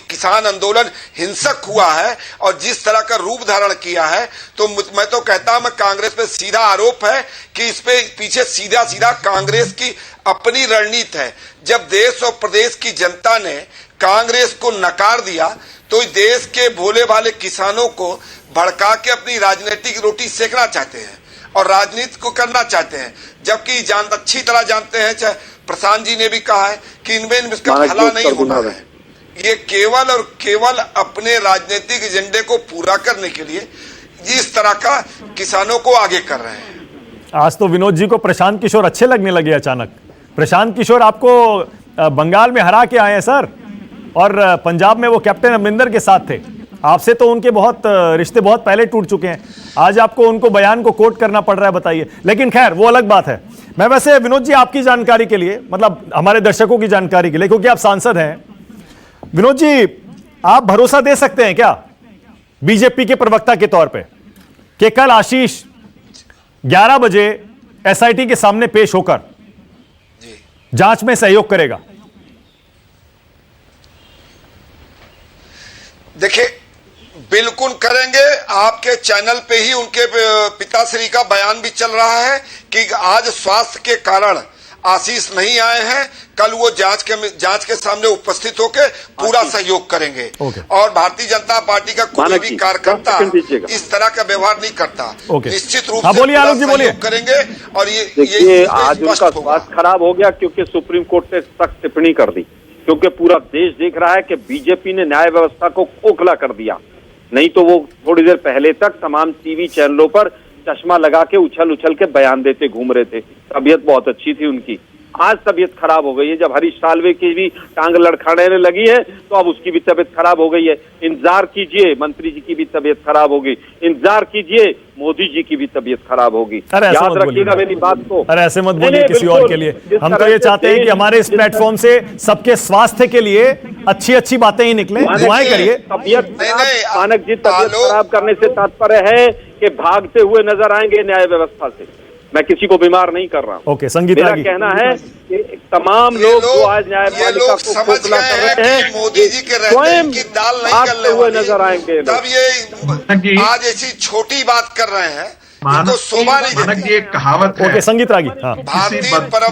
Speaker 9: किसान आंदोलन हिंसक हुआ है और जिस तरह का रूप धारण किया है, तो मैं तो कहता हूं, मैं कांग्रेस पे सीधा आरोप है कि इस पे पीछे सीधा कांग्रेस की अपनी रणनीति है। जब देश और प्रदेश की जनता ने कांग्रेस को नकार दिया तो देश के भोले भाले किसानों को भड़का के अपनी राजनीतिक रोटी सेकना चाहते हैं और राजनीति को करना चाहते हैं, जबकि अच्छी तरह जानते हैं, चाहे प्रशांत जी ने भी कहा है कि इनमें इसका भला नहीं होना है। ये केवल और केवल अपने राजनीतिक एजेंडे को पूरा करने के लिए इस तरह का किसानों को आगे कर रहे हैं।
Speaker 1: आज तो विनोद जी को प्रशांत किशोर अच्छे लगने लगे अचानक। प्रशांत किशोर आपको बंगाल में हरा के आए हैं सर, और पंजाब में वो कैप्टन अमरिंदर के साथ थे। आपसे तो उनके रिश्ते बहुत पहले टूट चुके हैं, आज आपको उनको बयान को कोट करना पड़ रहा है, बताइए। लेकिन खैर वो अलग बात है। मैं वैसे विनोद जी आपकी जानकारी के लिए, मतलब हमारे दर्शकों की जानकारी के लिए, क्योंकि आप सांसद हैं, विनोद जी आप भरोसा दे सकते हैं क्या बीजेपी के प्रवक्ता के तौर पे कि कल आशीष 11 बजे एसआईटी के सामने पेश होकर जांच में सहयोग करेगा?
Speaker 9: देखिए, बिल्कुल करेंगे। आपके चैनल पे ही उनके पिताश्री का बयान भी चल रहा है कि आज स्वास्थ्य के कारण आशीष नहीं आए हैं, कल वो जांच के सामने उपस्थित होकर पूरा सहयोग करेंगे। और भारतीय जनता पार्टी का कोई भी कार्यकर्ता इस तरह का व्यवहार नहीं करता। निश्चित रूप से सहयोग करेंगे। और ये
Speaker 12: आज उनका स्वास्थ्य खराब हो गया क्योंकि सुप्रीम कोर्ट ने सख्त टिप्पणी कर दी, क्योंकि पूरा देश देख रहा है कि बीजेपी ने न्याय व्यवस्था को खोखला कर दिया। नहीं तो वो थोड़ी देर पहले तक तमाम टीवी चैनलों पर चश्मा लगा के उछल के बयान देते घूम रहे थे। तबीयत बहुत अच्छी थी उनकी, आज तबीयत खराब हो गई है। जब हरीश साल्वे की भी टांग लड़खड़ाने लगी है तो अब उसकी भी तबीयत खराब हो गई है। इंतजार कीजिए, मंत्री जी की भी तबीयत खराब होगी, इंतजार कीजिए, मोदी जी की भी तबीयत खराब होगी। याद रखिएगा मेरी बात को।
Speaker 1: अरे ऐसे मत बोलिए किसी और के लिए। हम तो ये चाहते हैं कि हमारे इस प्लेटफॉर्म से सबके स्वास्थ्य के लिए अच्छी बातें ही निकले। दुआएं करिए।
Speaker 12: तबीयत मानक जी, तबीयत खराब करने से तात्पर्य है कि भागते हुए नजर आएंगे न्याय व्यवस्था से। मैं किसी को बीमार नहीं कर रहा हूं।
Speaker 1: ओके, संगीत
Speaker 12: मेरा कहना है कि तमाम लोग जो आज न्यायपालिका को खोखला कर रहे हैं,
Speaker 9: मोदी जी के
Speaker 12: स्वयं
Speaker 9: की दाल नहीं
Speaker 12: भागते हुए नजर आएंगे।
Speaker 9: तब ये आज ऐसी छोटी बात कर रहे हैं, इनको शोभा नहीं देती।
Speaker 10: एक कहावत है,
Speaker 1: ओके संगीत रागी, हाँ,
Speaker 9: भारतीय
Speaker 10: परंपरा,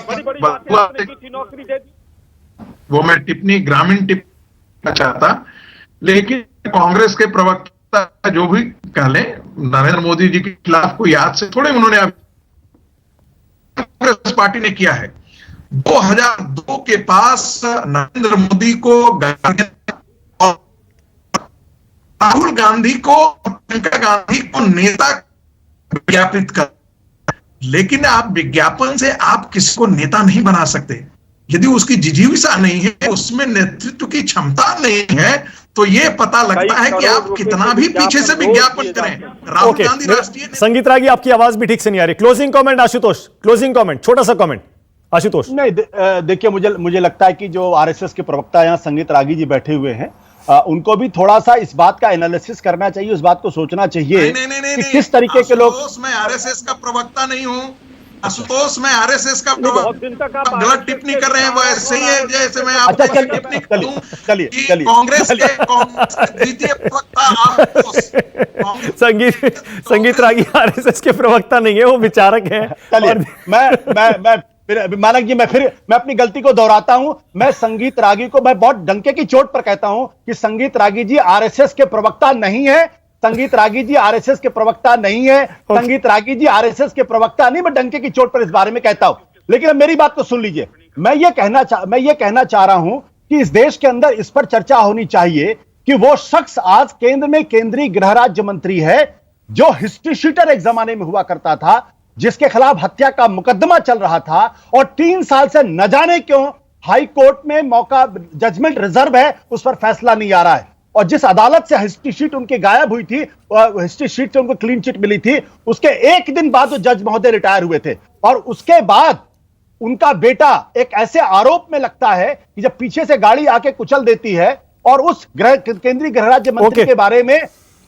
Speaker 10: वो मैं टिप्पणी ग्रामीण टिप्पणी चाहता, लेकिन कांग्रेस के प्रवक्ता जो भी कह लें, नरेंद्र मोदी जी के खिलाफ कोई याद से थोड़े उन्होंने कांग्रेस पार्टी ने किया है। 2002 के पास नरेंद्र मोदी को राहुल गांधी को, प्रियंका गांधी को नेता विज्ञापित कर, लेकिन आप विज्ञापन से आप किसी को नेता नहीं बना सकते। यदि उसकी जिजीविसा नहीं है, उसमें नेतृत्व की क्षमता नहीं है, तो ये पता लगता है कि आप कितना भी पीछे से विज्ञापन करें। राहुल गांधी राष्ट्रीय
Speaker 1: संगीत रागी, आपकी आवाज भी ठीक से नहीं आ रही। Closing comment Ashutosh, closing comment, छोटा सा कमेंट आशुतोष।
Speaker 13: नहीं, देखिए मुझे लगता है कि जो आरएसएस के प्रवक्ता यहाँ संगीत रागी जी बैठे हुए हैं, उनको भी थोड़ा सा इस बात का एनालिसिस करना चाहिए, उस बात को सोचना चाहिए कि किस तरीके के लोग।
Speaker 10: मैं आरएसएस का प्रवक्ता नहीं हूं आशुतोष, मैं आरएसएस का गलत टिप्पणी कर रहे हैं, वो ऐसे ही है जैसे मैं आपको टिप्पणी करूं। चलिए कांग्रेस के द्वितीय प्रवक्ता
Speaker 1: संगीत रागी आरएसएस के प्रवक्ता नहीं है, वो विचारक हैं।
Speaker 13: मैं मानक जी, मैं अपनी गलती को दोहराता हूं। मैं संगीत रागी को मैं बहुत डंके की चोट पर कहता हूं कि संगीत रागी जी आरएसएस के प्रवक्ता नहीं है। संगीत रागी जी आरएसएस के प्रवक्ता नहीं है। संगीत रागी जी आरएसएस के प्रवक्ता नहीं, मैं डंके की चोट पर इस बारे में कहता हूं। लेकिन अब मेरी बात को सुन लीजिए। मैं ये कहना चाह रहा हूं कि इस देश के अंदर इस पर चर्चा होनी चाहिए कि वो शख्स आज केंद्र में केंद्रीय गृह राज्य मंत्री है, जो हिस्ट्री शीटर एक जमाने में हुआ करता था, जिसके खिलाफ हत्या का मुकदमा चल रहा था, और 3 साल से न जाने क्यों हाई कोर्ट में मौका जजमेंट रिजर्व है, उस पर फैसला नहीं आ रहा है। और जिस अदालत से हिस्ट्री शीट उनकी गायब हुई थी, हिस्ट्री शीट से उनको क्लीन चिट मिली थी, उसके एक दिन बाद वो जज महोदय रिटायर हुए थे। और उसके बाद उनका बेटा एक ऐसे आरोप में लगता है कि जब पीछे से गाड़ी आके कुचल देती है और उस केंद्रीय गृह राज्य मंत्री के बारे में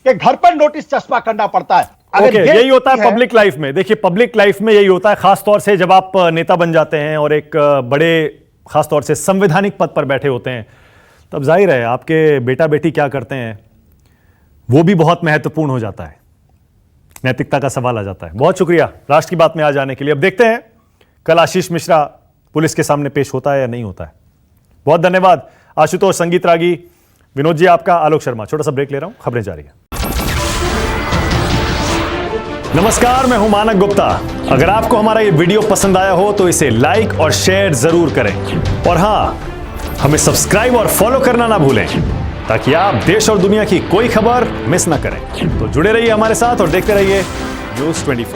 Speaker 13: के घर पर नोटिस चस्पा करना पड़ता है।
Speaker 1: यही होता है पब्लिक लाइफ में। देखिए, पब्लिक लाइफ में यही होता है, खासतौर से जब आप नेता बन जाते हैं और एक बड़े खासतौर से संवैधानिक पद पर बैठे होते हैं, तब जाहिर है आपके बेटा बेटी क्या करते हैं वो भी बहुत महत्वपूर्ण हो जाता है, नैतिकता का सवाल आ जाता है। बहुत शुक्रिया राष्ट्र की बात में आ जाने के लिए। अब देखते हैं कल आशीष मिश्रा पुलिस के सामने पेश होता है या नहीं होता है। बहुत धन्यवाद आशुतोष, संगीत रागी, विनोद जी आपका, आलोक शर्मा। छोटा सा ब्रेक ले रहा हूं, खबरें जारी है। नमस्कार, मैं हूं मानक गुप्ता। अगर आपको हमारा ये वीडियो पसंद आया हो तो इसे लाइक और शेयर जरूर करें, और हां, हमें सब्सक्राइब और फॉलो करना ना भूलें, ताकि आप देश और दुनिया की कोई खबर मिस ना करें। तो जुड़े रहिए हमारे साथ और देखते रहिए न्यूज़ 24।